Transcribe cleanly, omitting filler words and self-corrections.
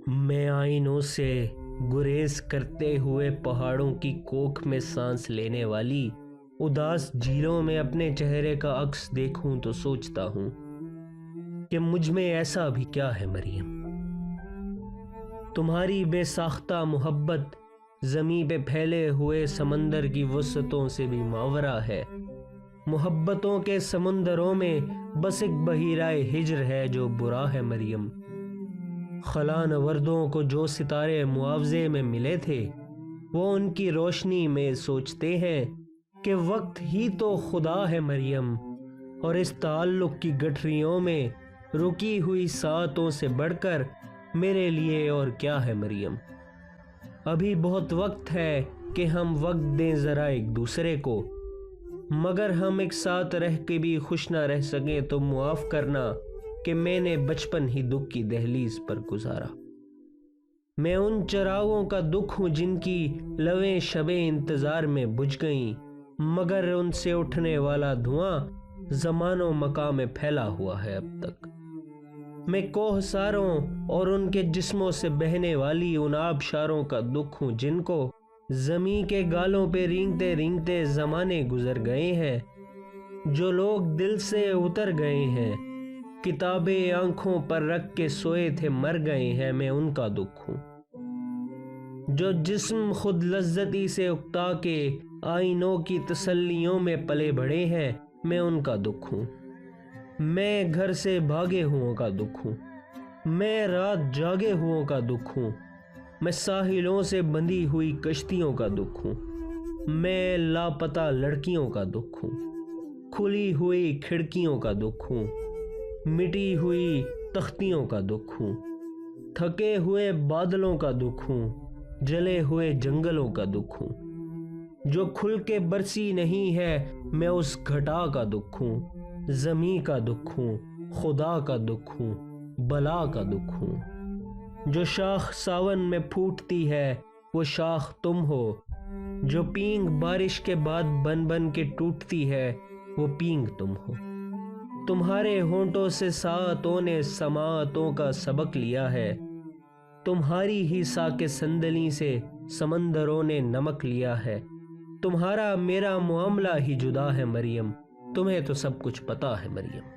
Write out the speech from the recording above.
میں آئینوں سے گریز کرتے ہوئے پہاڑوں کی کوکھ میں سانس لینے والی اداس جھیلوں میں اپنے چہرے کا عکس دیکھوں تو سوچتا ہوں کہ مجھ میں ایسا بھی کیا ہے مریم۔ تمہاری بے ساختہ محبت زمیں پہ پھیلے ہوئے سمندر کی وسعتوں سے بھی ماورا ہے۔ محبتوں کے سمندروں میں بس ایک بحیرہ ہجر ہے جو برا ہے مریم۔ خلا نوردوں کو جو ستارے معاوضے میں ملے تھے وہ ان کی روشنی میں سوچتے ہیں کہ وقت ہی تو خدا ہے مریم، اور اس تعلق کی گٹھریوں میں رکی ہوئی ساعتوں سے بڑھ کر میرے لیے اور کیا ہے مریم۔ ابھی بہت وقت ہے کہ ہم وقت دیں ذرا ایک دوسرے کو، مگر ہم ایک ساتھ رہ کے بھی خوش نہ رہ سکیں تو معاف کرنا کہ میں نے بچپن ہی دکھ کی دہلیز پر گزارا۔ میں ان چراغوں کا دکھ ہوں جن کی لویں شبیں انتظار میں بجھ گئیں، مگر ان سے اٹھنے والا دھواں زمان و مکان میں پھیلا ہوا ہے اب تک۔ میں کوہساروں اور ان کے جسموں سے بہنے والی ان آبشاروں کا دکھ ہوں جن کو زمیں کے گالوں پہ رینگتے رینگتے زمانے گزر گئے ہیں، جو لوگ دل سے اتر گئے ہیں، کتابیں آنکھوں پر رکھ کے سوئے تھے مر گئے ہیں، میں ان کا دکھ ہوں۔ جو جسم خود لذتی سے اکتا کے آئینوں کی تسلیوں میں پلے بڑھے ہیں، میں ان کا دکھ ہوں۔ میں گھر سے بھاگے ہوں کا دکھ ہوں، میں رات جاگے ہوں کا دکھ ہوں، میں ساحلوں سے بندھی ہوئی کشتیوں کا دکھ ہوں، میں لاپتہ لڑکیوں کا دکھ ہوں، کھلی ہوئی کھڑکیوں کا دکھ ہوں، مٹی ہوئی تختیوں کا دکھ ہوں، تھکے ہوئے بادلوں کا دکھ ہوں، جلے ہوئے جنگلوں کا دکھ ہوں۔ جو کھل کے برسی نہیں ہے میں اس گھٹا کا دکھ ہوں، زمیں کا دکھ ہوں، خدا کا دکھ ہوں، بلا کا دکھ ہوں۔ جو شاخ ساون میں پھوٹتی ہے وہ شاخ تم ہو، جو پینگ بارش کے بعد بن بن کے ٹوٹتی ہے وہ پینگ تم ہو۔ تمہارے ہونٹوں سے ساعتوں نے سماعتوں کا سبق لیا ہے، تمہاری ہی ساک صندلی سے سمندروں نے نمک لیا ہے۔ تمہارا میرا معاملہ ہی جدا ہے مریم، تمہیں تو سب کچھ پتا ہے مریم۔